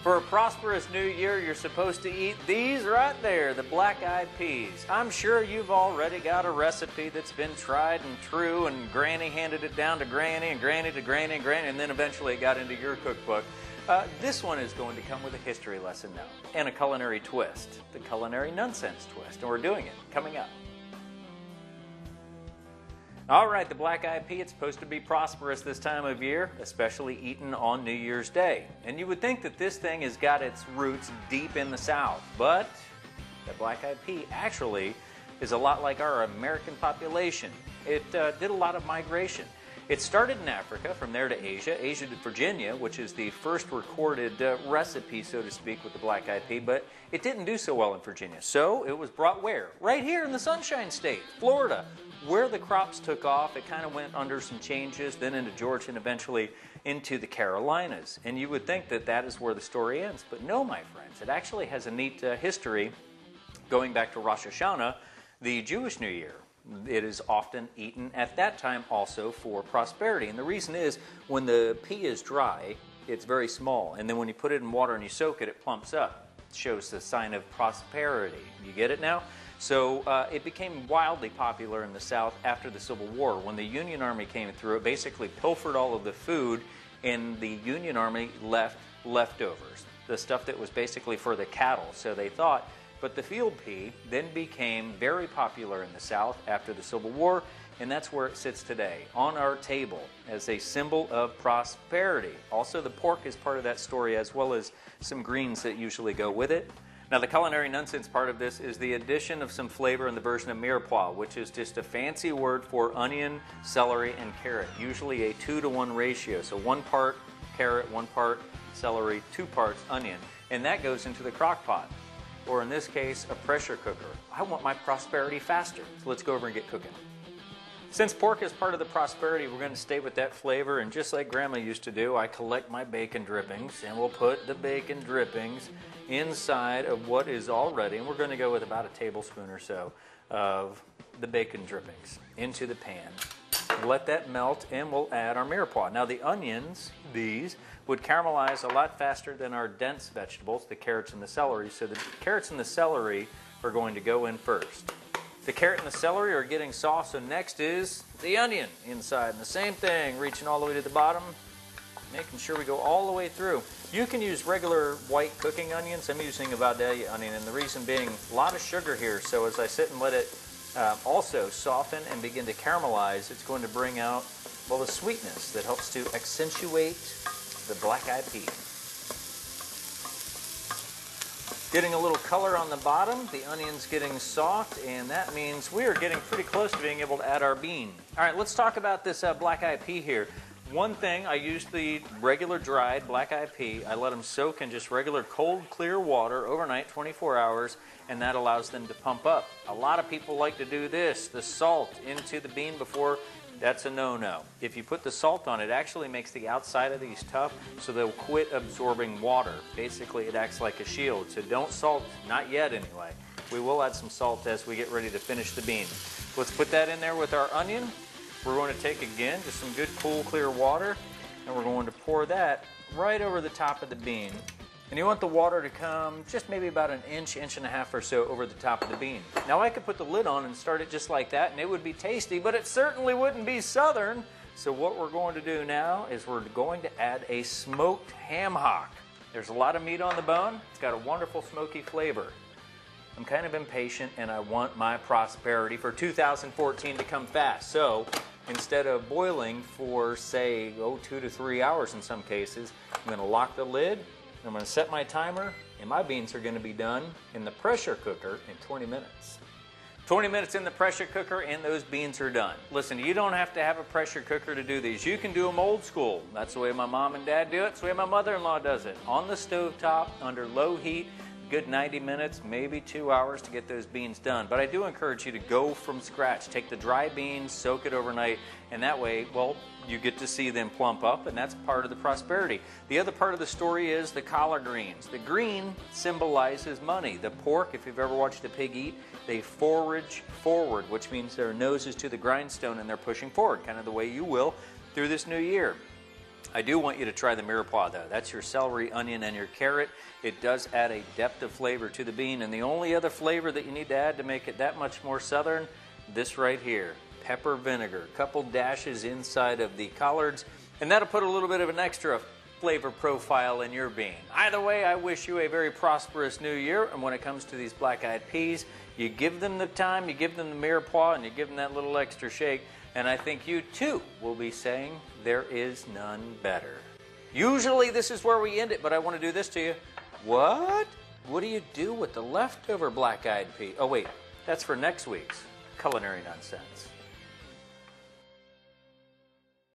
For a prosperous new year, you're supposed to eat these right there, the black-eyed peas. I'm sure you've already got a recipe that's been tried and true, and Granny handed it down to Granny, and Granny to Granny, and Granny, and then eventually it got into your cookbook. This one is going to come with a history lesson now, and a culinary twist, the Culinary Nunnsense twist, and we're doing it, coming up. All right, the black-eyed pea, it's supposed to be prosperous this time of year, especially eaten on New Year's Day. And you would think that this thing has got its roots deep in the South, but the black-eyed pea actually is a lot like our American population. It did a lot of migration. It started in Africa, from there to Asia, Asia to Virginia, which is the first recorded recipe, so to speak, with the black-eyed pea, but it didn't do so well in Virginia. So it was brought where? Right here in the Sunshine State, Florida, where the crops took off. It kind of went under some changes, then into Georgia, and eventually into the Carolinas. And you would think that that is where the story ends, but no, my friends. It actually has a neat history going back to Rosh Hashanah, the Jewish New Year. It is often eaten at that time also for prosperity. And the reason is, when the pea is dry, it's very small. And then when you put it in water and you soak it, it plumps up. It shows the sign of prosperity. You get it now? So it became wildly popular in the South after the Civil War. When the Union Army came through, it basically pilfered all of the food, and the Union Army left leftovers, the stuff that was basically for the cattle. So they thought. But the field pea then became very popular in the South after the Civil War, and that's where it sits today, on our table, as a symbol of prosperity. Also, the pork is part of that story, as well as some greens that usually go with it. Now, the culinary nonsense part of this is the addition of some flavor in the version of mirepoix, which is just a fancy word for onion, celery, and carrot, usually a 2-to-1 ratio. So 1 part carrot, 1 part celery, 2 parts onion, and that goes into the crock pot. Or in this case, a pressure cooker. I want my prosperity faster, so let's go over and get cooking. Since pork is part of the prosperity, we're going to stay with that flavor, and just like Grandma used to do, I collect my bacon drippings, and we'll put the bacon drippings inside of what is already, and we're going to go with about a tablespoon or so of the bacon drippings into the pan. Let that melt, and we'll add our mirepoix. Now, the onions, these, would caramelize a lot faster than our dense vegetables, the carrots and the celery, so the carrots and the celery are going to go in first. The carrot and the celery are getting soft, so next is the onion inside. And the same thing, reaching all the way to the bottom, making sure we go all the way through. You can use regular white cooking onions. I'm using a Vidalia onion, and the reason being, a lot of sugar here, so as I sit and let it also soften and begin to caramelize, it's going to bring out, well, the sweetness that helps to accentuate the black-eyed pea. Getting a little color on the bottom, the onion's getting soft, and that means we are getting pretty close to being able to add our bean. All right, let's talk about this black-eyed pea here. One thing, I use the regular dried black-eyed pea. I let them soak in just regular cold, clear water overnight, 24 hours, and that allows them to pump up. A lot of people like to do this, the salt into the bean before. That's a no-no. If you put the salt on, it actually makes the outside of these tough, so they'll quit absorbing water. Basically, it acts like a shield, so don't salt, not yet anyway. We will add some salt as we get ready to finish the bean. Let's put that in there with our onion. We're going to take, again, just some good, cool, clear water, and we're going to pour that right over the top of the bean. And you want the water to come just maybe about an inch, inch and a half or so over the top of the bean. Now, I could put the lid on and start it just like that, and it would be tasty, but it certainly wouldn't be Southern. So what we're going to do now is we're going to add a smoked ham hock. There's a lot of meat on the bone. It's got a wonderful smoky flavor. I'm kind of impatient, and I want my prosperity for 2014 to come fast. So instead of boiling for, say, 2 to 3 hours in some cases, I'm going to lock the lid. I'm going to set my timer, and my beans are going to be done in the pressure cooker in 20 minutes. 20 minutes in the pressure cooker, and those beans are done. Listen, you don't have to have a pressure cooker to do these. You can do them old school. That's the way my mom and dad do it. It's the way my mother-in-law does it. On the stove top, under low heat, good 90 minutes, maybe 2 hours to get those beans done. But I do encourage you to go from scratch. Take the dry beans, soak it overnight, and that way, well, you get to see them plump up, and that's part of the prosperity. The other part of the story is the collard greens. The green symbolizes money. The pork, if you've ever watched a pig eat, they forage forward, which means their nose is to the grindstone and they're pushing forward, kind of the way you will through this new year. I do want you to try the mirepoix though. That's your celery, onion, and your carrot. It does add a depth of flavor to the bean, and the only other flavor that you need to add to make it that much more southern, this right here, pepper vinegar. A couple dashes inside of the collards, and that'll put a little bit of an extra flavor profile in your bean. Either way, I wish you a very prosperous new year, and when it comes to these black-eyed peas, you give them the time, you give them the mirepoix, and you give them that little extra shake, and I think you too will be saying there is none better. Usually this is where we end it, but I want to do this to you. What? What do you do with the leftover black-eyed pea? Oh wait, that's for next week's Culinary Nunsense.